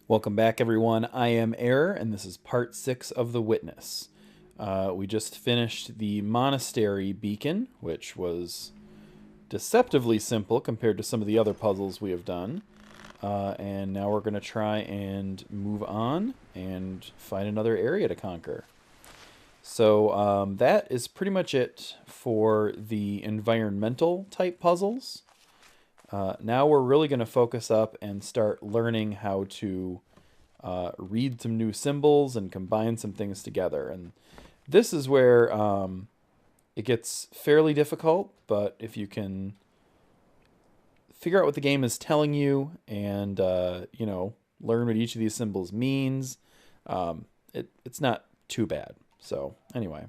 Welcome back, everyone. I am Error, and this is part 6 of The Witness. We just finished the monastery beacon, which was deceptively simple compared to some of the other puzzles we have done. And now we're going to try and move on and find another area to conquer. So that is pretty much it for the environmental type puzzles. Now we're really going to focus up and start learning how to read some new symbols and combine some things together. And this is where it gets fairly difficult, but if you can figure out what the game is telling you and, learn what each of these symbols means, it's not too bad. So anyway,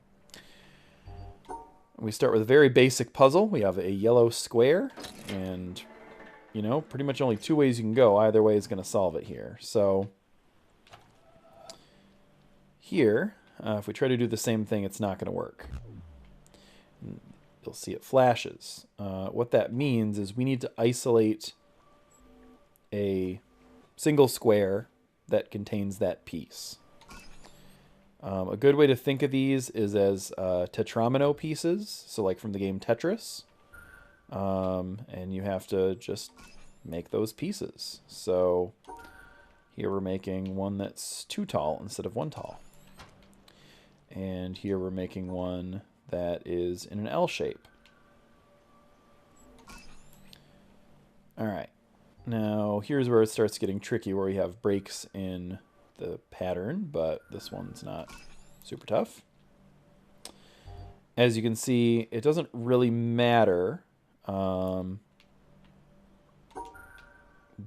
we start with a very basic puzzle. We have a yellow square, and pretty much only two ways you can go. Either way is going to solve it here. So here, if we try to do the same thing, it's not going to work. You'll see it flashes. What that means is we need to isolate a single square that contains that piece. A good way to think of these is as tetramino pieces, so like from the game Tetris. And you have to just make those pieces. So here we're making one that's 2 tall instead of 1 tall. And here we're making one that is in an L shape. Alright, now here's where it starts getting tricky, where we have breaks in the pattern, but this one's not super tough. As you can see, it doesn't really matter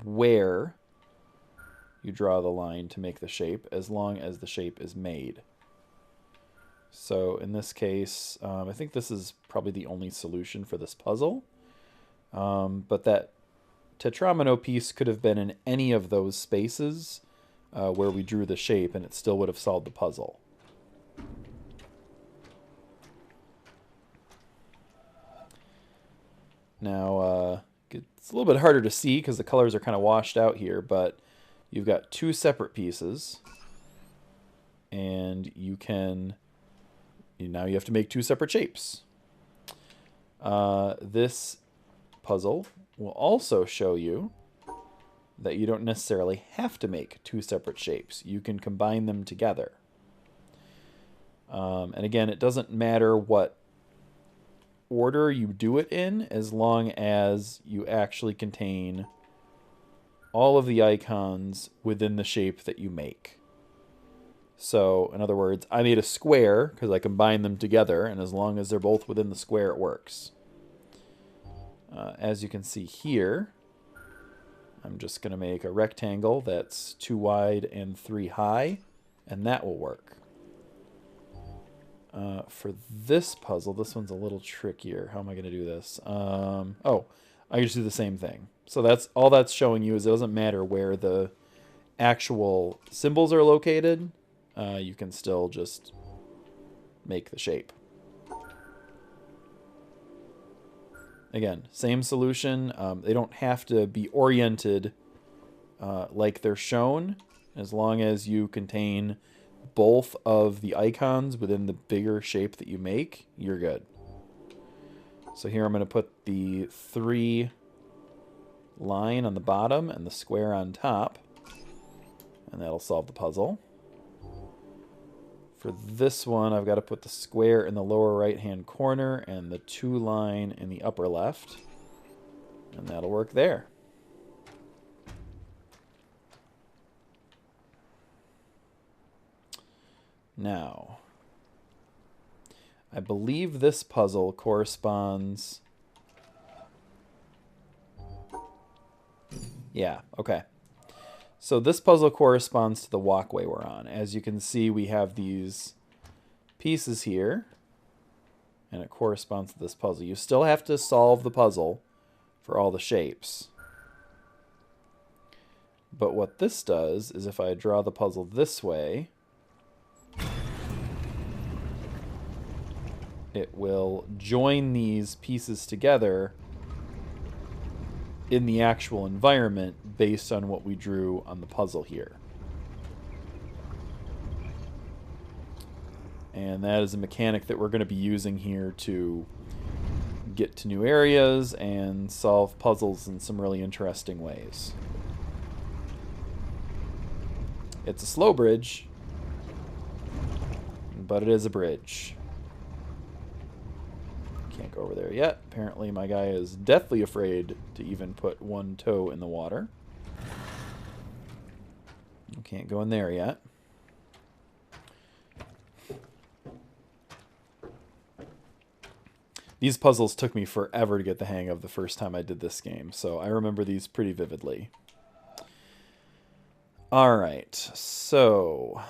where you draw the line to make the shape, as long as the shape is made. So in this case, I think this is probably the only solution for this puzzle. But that tetramino piece could have been in any of those spaces where we drew the shape, and it still would have solved the puzzle. Now, it's a little bit harder to see because the colors are kind of washed out here, but you've got 2 separate pieces, and now you have to make 2 separate shapes. This puzzle will also show you that you don't necessarily have to make 2 separate shapes. You can combine them together. And again, it doesn't matter what order you do it in, as long as you actually contain all of the icons within the shape that you make. So, in other words, I made a square because I combined them together, and as long as they're both within the square, it works. As you can see here, I'm just going to make a rectangle that's 2 wide and 3 high, and that will work. For this puzzle, this one's a little trickier. How am I going to do this? Oh, I can just do the same thing. So that's all that's showing you is it doesn't matter where the actual symbols are located. You can still just make the shape. Again, same solution. They don't have to be oriented like they're shown, as long as you contain both of the icons within the bigger shape that you make, you're good. So here I'm going to put the 3 line on the bottom and the square on top, and that'll solve the puzzle. For this one, I've got to put the square in the lower right-hand corner and the 2 line in the upper left, and that'll work there. Now, I believe this puzzle corresponds... Yeah, okay. So this puzzle corresponds to the walkway we're on. As you can see, we have these pieces here, and it corresponds to this puzzle. You still have to solve the puzzle for all the shapes. But what this does is if I draw the puzzle this way, it will join these pieces together in the actual environment based on what we drew on the puzzle here. And that is a mechanic that we're going to be using here to get to new areas and solve puzzles in some really interesting ways. It's a slow bridge, but it is a bridge. Can't go over there yet. Apparently my guy is deathly afraid to even put one toe in the water. Can't go in there yet. These puzzles took me forever to get the hang of the first time I did this game, so I remember these pretty vividly. Alright, so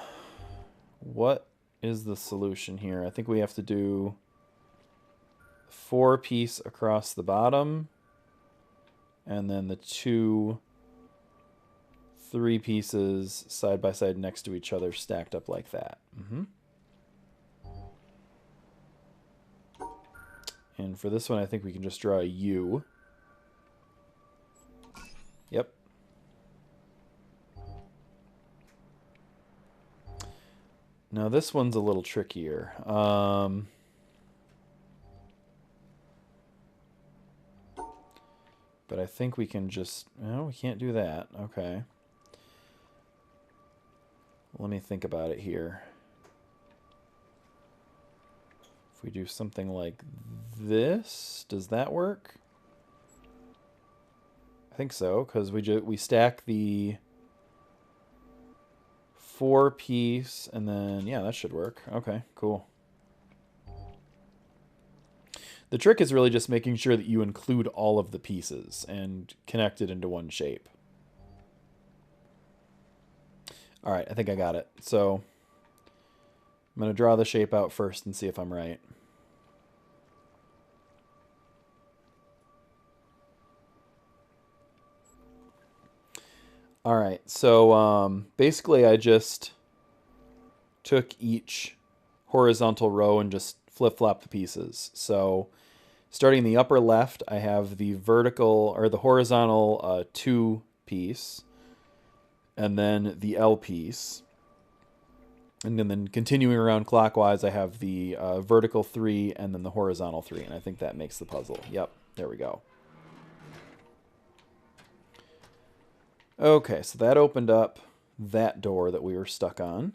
what is the solution here? I think we have to do 4-piece across the bottom, and then the 2 3 pieces side by side next to each other stacked up like that. And for this one, I think we can just draw a U. Yep. Now this one's a little trickier. But I think we can just... No, we can't do that. Okay. Let me think about it here. If we do something like this, does that work? I think so, because we stack the 4-piece, and then, yeah, that should work. Okay, cool. The trick is really just making sure that you include all of the pieces and connect it into one shape. All right, I think I got it. So I'm going to draw the shape out first and see if I'm right. All right, so basically I just took each horizontal row and just flip-flopped the pieces. So starting in the upper left, I have the vertical or the horizontal 2 piece, and then the L piece. And then continuing around clockwise, I have the vertical 3 and then the horizontal 3, and I think that makes the puzzle. Yep, there we go. Okay, so that opened up that door that we were stuck on.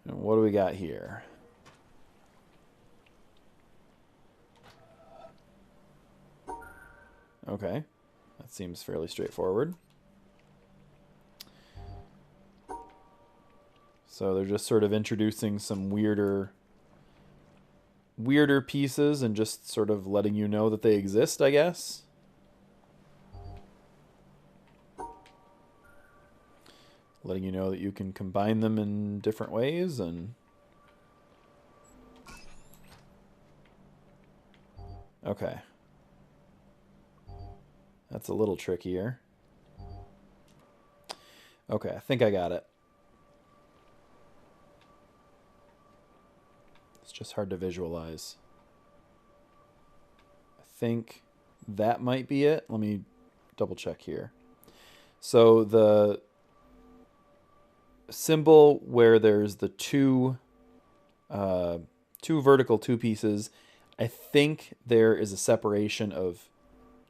And what do we got here? Okay, that seems fairly straightforward. So they're just sort of introducing some weirder pieces and just sort of letting you know that they exist, I guess. Letting you know that you can combine them in different ways. And okay. That's a little trickier. Okay, I think I got it. It's just hard to visualize. I think that might be it. Let me double check here. So the symbol where there's the two vertical 2 pieces, I think there is a separation of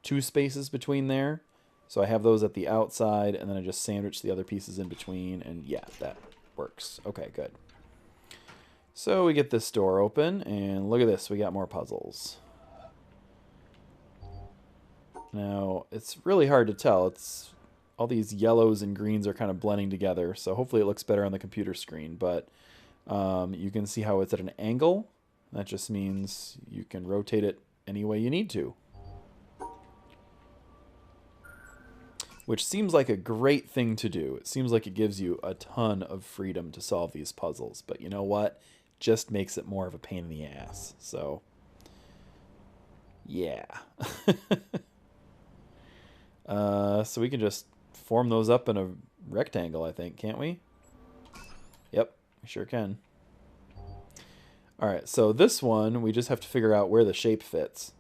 2 spaces between there. So I have those at the outside, and then I just sandwich the other pieces in between, and yeah, that works. Okay, good. So we get this door open, and look at this, we got more puzzles. Now, it's really hard to tell. It's all these yellows and greens are kind of blending together, so hopefully it looks better on the computer screen, but you can see how it's at an angle. That just means you can rotate it any way you need to. Which seems like a great thing to do. It seems like it gives you a ton of freedom to solve these puzzles, but you know what? Just makes it more of a pain in the ass. So, yeah. So we can just form those up in a rectangle, I think, can't we? Yep, we sure can. All right, so this one, we just have to figure out where the shape fits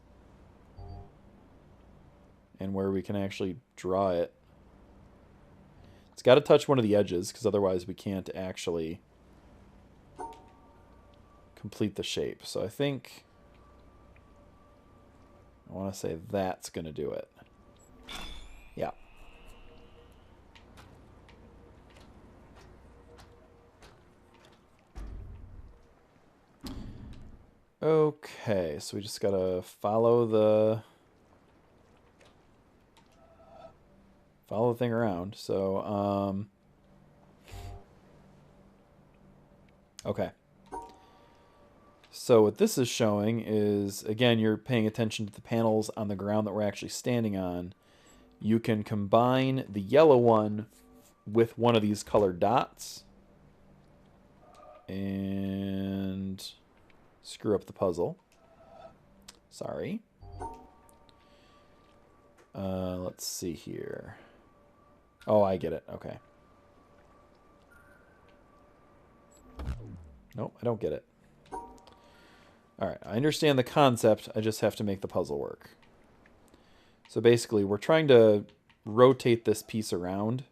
and where we can actually draw it. It's got to touch one of the edges, because otherwise we can't actually complete the shape. So I think I want to say that's going to do it. Yeah. Okay, so we just got to follow the thing around. So, okay. So what this is showing is, again, you're paying attention to the panels on the ground that we're actually standing on. You can combine the yellow one with one of these colored dots and screw up the puzzle. Sorry. Let's see here. Oh, I get it. Okay. Nope, I don't get it. All right, I understand the concept. I just have to make the puzzle work. So basically, we're trying to rotate this piece around.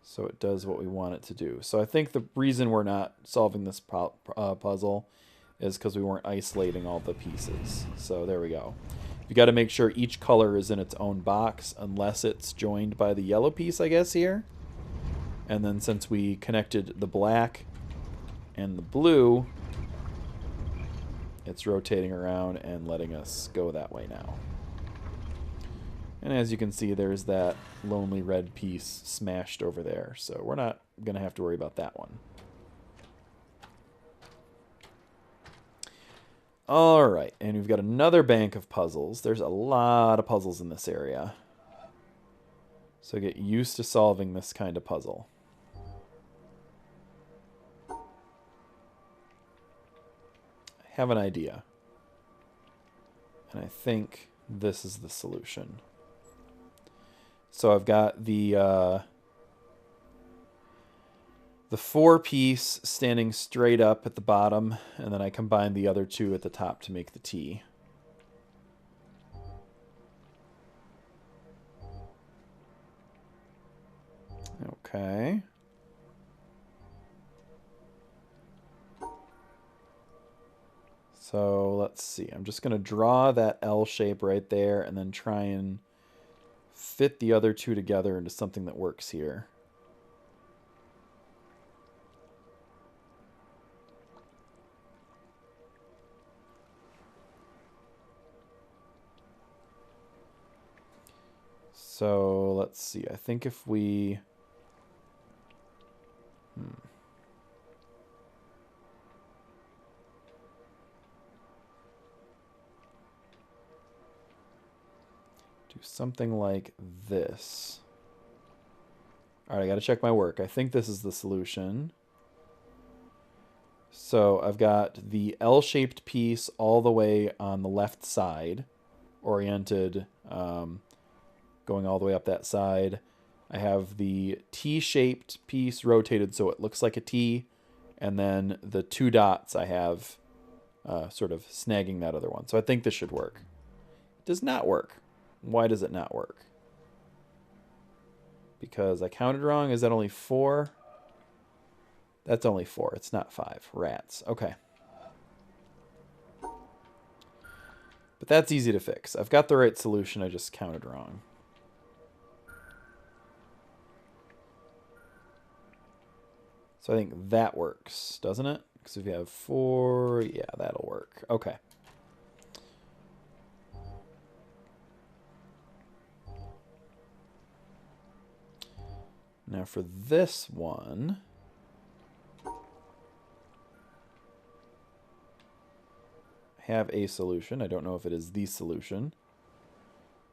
So it does what we want it to do. So I think the reason we're not solving this puzzle is because we weren't isolating all the pieces. So there we go. You got to make sure each color is in its own box unless it's joined by the yellow piece, I guess, here. And then since we connected the black and the blue, it's rotating around and letting us go that way now. And as you can see, there's that lonely red piece smashed over there. So we're not going to have to worry about that one. All right, and we've got another bank of puzzles. There's a lot of puzzles in this area. So get used to solving this kind of puzzle. I have an idea. And I think this is the solution. So I've got the 4-piece standing straight up at the bottom, and then I combine the other 2 at the top to make the T. Okay. So let's see. I'm just going to draw that L shape right there and then try and fit the other 2 together into something that works here. So let's see. I think if we do something like this. All right, I got to check my work. I think this is the solution. So I've got the L-shaped piece all the way on the left side, oriented, going all the way up that side. I have the T-shaped piece rotated so it looks like a T, and then the 2 dots I have sort of snagging that other one. So I think this should work. It does not work. Why does it not work? Because I counted wrong. Is that only 4? That's only 4. It's not 5. Rats. Okay. But that's easy to fix. I've got the right solution. I just counted wrong. So I think that works, doesn't it? Because if you have 4, yeah, that'll work. Okay. Now for this one, I have a solution. I don't know if it is the solution,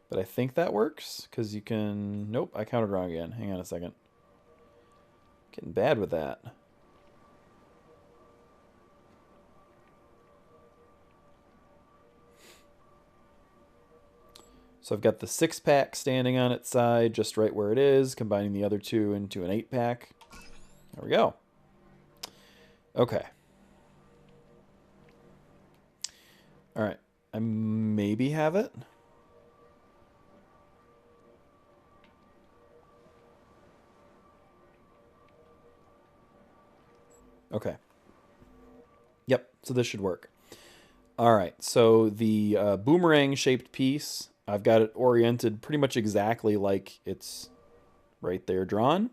but I think that works because you can... Nope, I counted wrong again. Hang on a second. Getting bad with that. So I've got the 6-pack standing on its side, just right where it is, combining the other 2 into an 8-pack. There we go. Okay. All right. I maybe have it. Okay. Yep, so this should work. All right, so the boomerang-shaped piece, I've got it oriented pretty much exactly like it's right there drawn,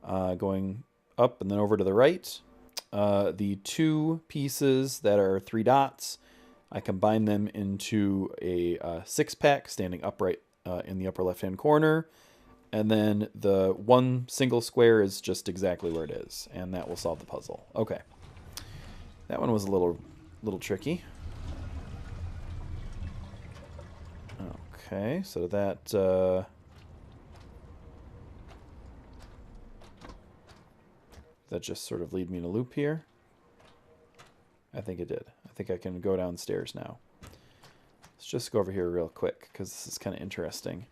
going up and then over to the right. The two pieces that are 3 dots, I combine them into a 6-pack standing upright in the upper left-hand corner. And then the one single square is just exactly where it is, and that will solve the puzzle. Okay. That one was a little tricky. Okay, so that just sort of lead me in a loop here. I think it did. I think I can go downstairs now. Let's just go over here real quick, because this is kind of interesting.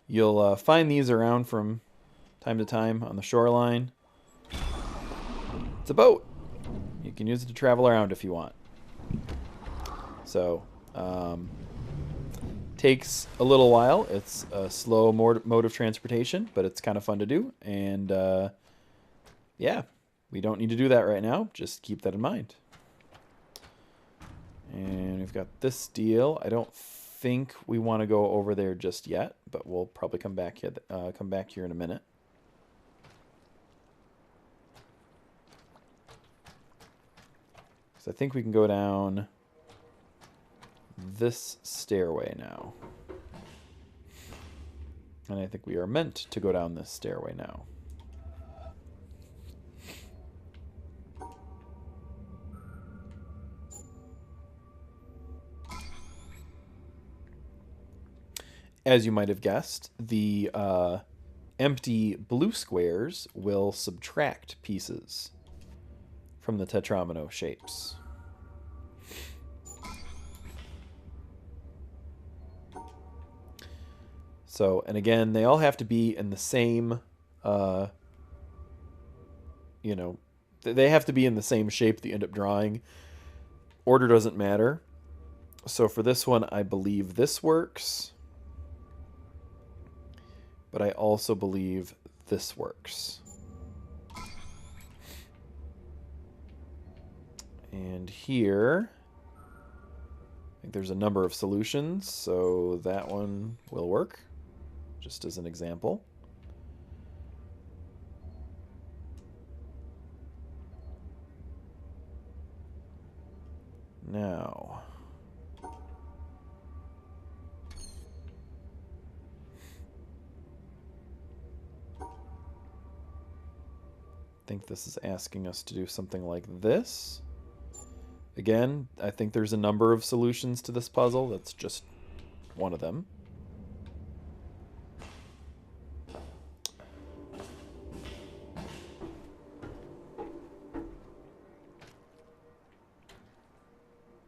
You'll find these around from time to time on the shoreline. It's a boat. You can use it to travel around if you want. So, takes a little while. It's a slow mode of transportation, but it's kind of fun to do. And yeah, we don't need to do that right now. Just keep that in mind. And we've got this deal. I don't think we want to go over there just yet, but we'll probably come back here in a minute. So I think we can go down this stairway now. And I think we are meant to go down this stairway now. As you might have guessed, the empty blue squares will subtract pieces from the tetromino shapes. So, and again, they all have to be in the same, you know, they have to be in the same shape that you end up drawing. Order doesn't matter. So for this one, I believe this works. But I also believe this works. And here, I think there's a number of solutions, so that one will work, just as an example. Now, I think this is asking us to do something like this. Again, I think there's a number of solutions to this puzzle. That's just one of them.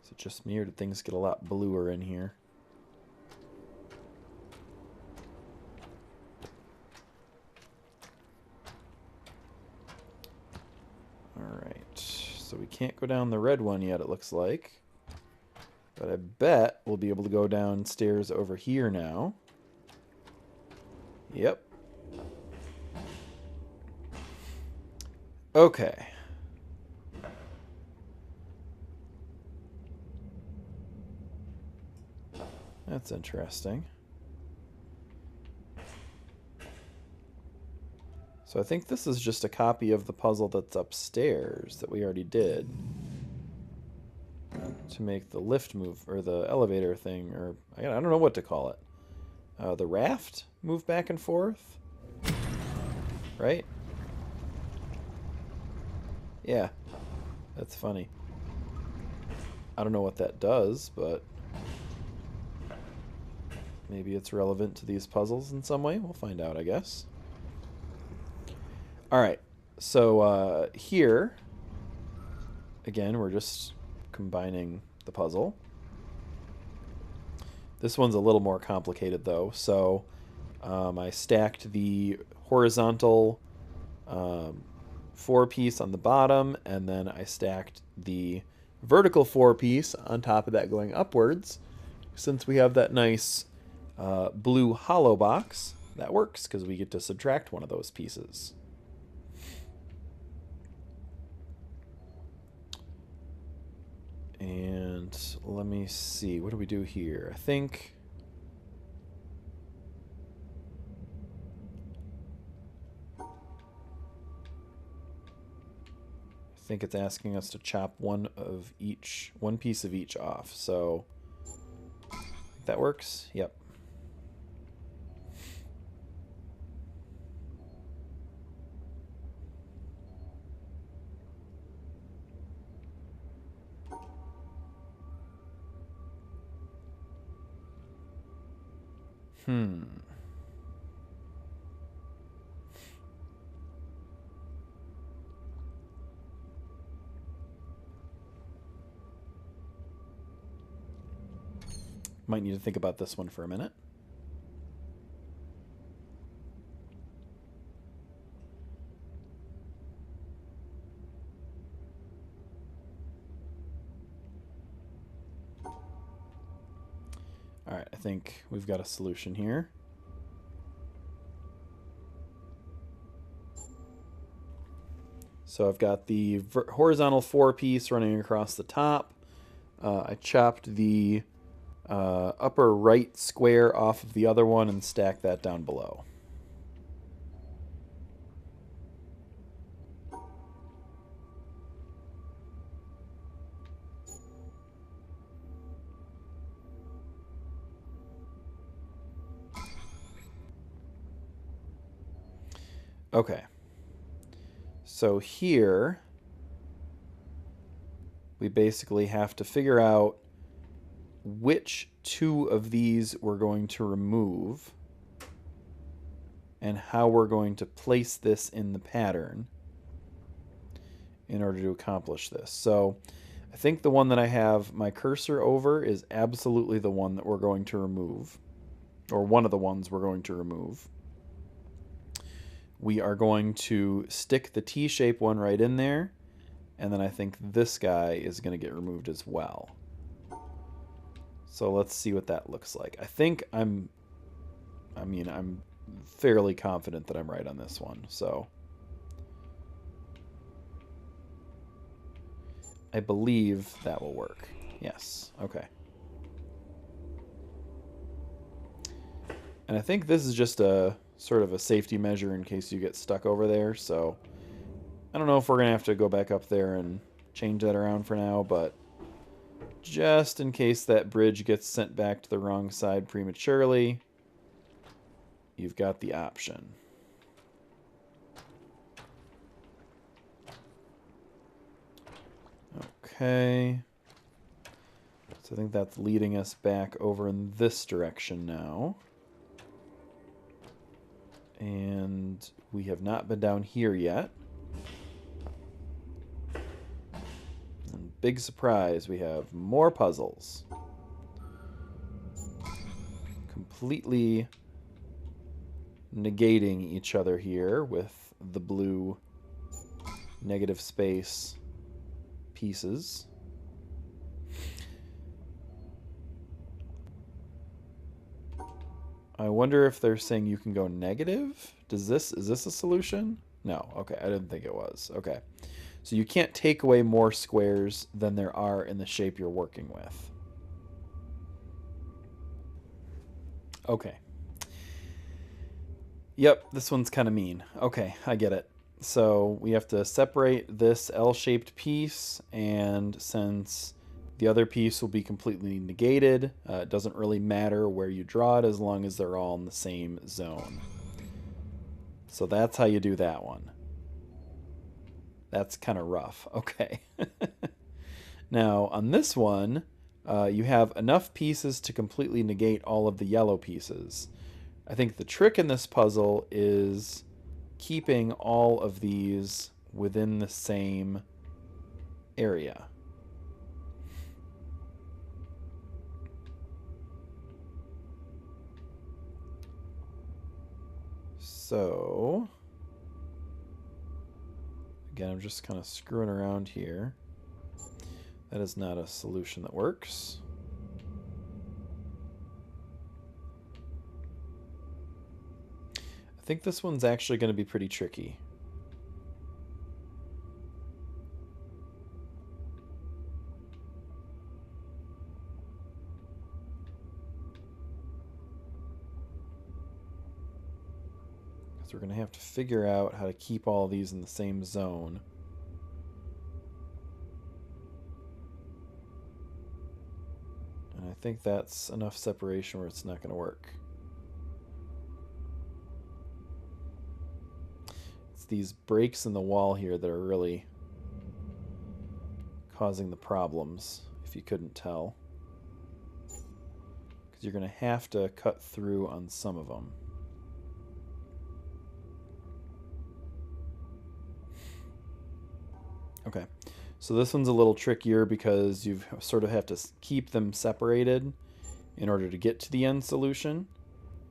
Is it just me, or did things get a lot bluer in here? So we can't go down the red one yet, it looks like. But I bet we'll be able to go downstairs over here now. Yep. Okay. That's interesting. So I think this is just a copy of the puzzle that's upstairs that we already did to make the lift move, or the elevator thing, or I don't know what to call it. The raft move back and forth, right? Yeah, that's funny. I don't know what that does, but maybe it's relevant to these puzzles in some way. We'll find out, I guess. All right, so here, again, we're just combining the puzzle. This one's a little more complicated, though. So I stacked the horizontal 4-piece on the bottom, and then I stacked the vertical 4-piece on top of that going upwards. Since we have that nice blue hollow box, that works because we get to subtract one of those pieces. And let me see, what do we do here? I think it's asking us to chop one piece of each off. So that works. Yep. Might need to think about this one for a minute. All right, I think we've got a solution here. So I've got the horizontal 4-piece running across the top. I chopped the upper right square off of the other one and stacked that down below. Okay. So here, we basically have to figure out which two of these we're going to remove and how we're going to place this in the pattern in order to accomplish this. So I think the one that I have my cursor over is absolutely the one that we're going to remove, or one of the ones we're going to remove. We are going to stick the T-shape one right in there, and then I think this guy is going to get removed as well. So let's see what that looks like. I'm fairly confident that I'm right on this one. So I believe that will work. Yes. Okay. And I think this is just a sort of a safety measure in case you get stuck over there. So I don't know if we're going to have to go back up there and change that around for now, but just in case that bridge gets sent back to the wrong side prematurely, you've got the option. Okay. So I think that's leading us back over in this direction now. And we have not been down here yet. And big surprise, we have more puzzles. Completely negating each other here with the blue negative space pieces. I wonder if they're saying you can go negative? Is this a solution? No. Okay, I didn't think it was. Okay. So you can't take away more squares than there are in the shape you're working with. Okay. Yep, this one's kind of mean. Okay, I get it. So we have to separate this L-shaped piece, and since the other piece will be completely negated, it doesn't really matter where you draw it as long as they're all in the same zone. So that's how you do that one. That's kind of rough. Okay. Now, on this one, you have enough pieces to completely negate all of the yellow pieces. I think the trick in this puzzle is keeping all of these within the same area. So, again, I'm just kind of screwing around here. That is not a solution that works. I think this one's actually going to be pretty tricky. Because we're going to have to figure out how to keep all these in the same zone. And I think that's enough separation where it's not going to work. It's these breaks in the wall here that are really causing the problems, if you couldn't tell. Because you're going to have to cut through on some of them. Okay, so this one's a little trickier because you sort of have to keep them separated in order to get to the end solution.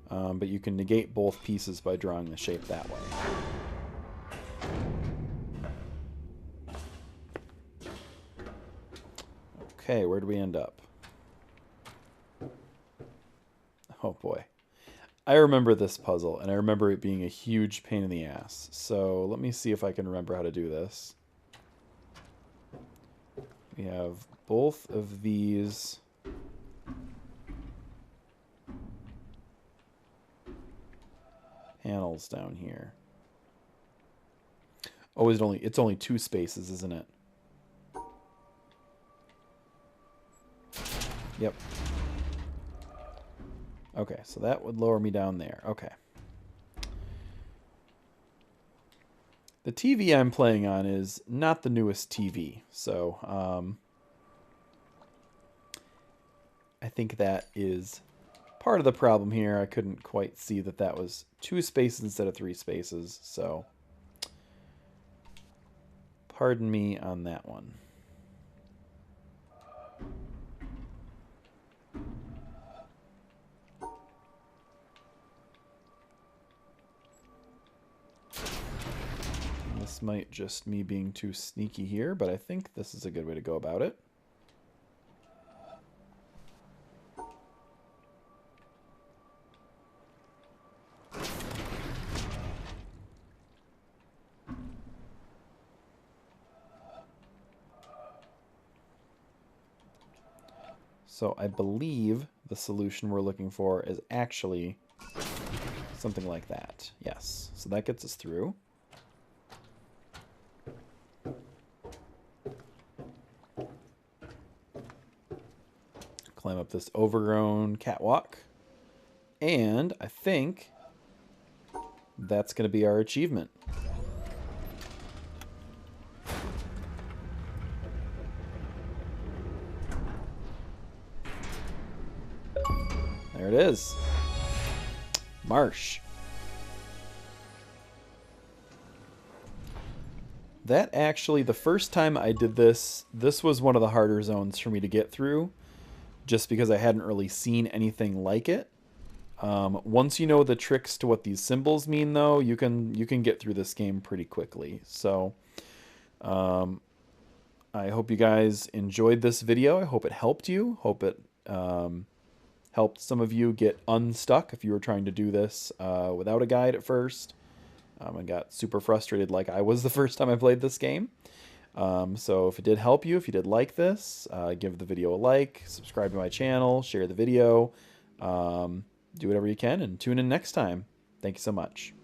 But you can negate both pieces by drawing the shape that way. Okay, where do we end up? Oh boy. I remember this puzzle, and I remember it being a huge pain in the ass. So let me see if I can remember how to do this. We have both of these panels down here. Oh, it's only 2 spaces, isn't it? Yep. Okay, so that would lower me down there. Okay. The TV I'm playing on is not the newest TV, so I think that is part of the problem here. I couldn't quite see that that was 2 spaces instead of 3 spaces, so pardon me on that one. This might just me being too sneaky here, but I think this is a good way to go about it. So I believe the solution we're looking for is actually something like that. Yes, so that gets us through. Climb up this overgrown catwalk. And I think that's going to be our achievement. There it is. Marsh. That actually, the first time I did this, this was one of the harder zones for me to get through, just because I hadn't really seen anything like it. Once you know the tricks to what these symbols mean, though, you can get through this game pretty quickly. So I hope you guys enjoyed this video. I hope it helped you. Hope it helped some of you get unstuck if you were trying to do this without a guide at first. I got super frustrated like I was the first time I played this game. So if it did help you, if you did like this, give the video a like, subscribe to my channel, share the video, do whatever you can, and tune in next time. Thank you so much.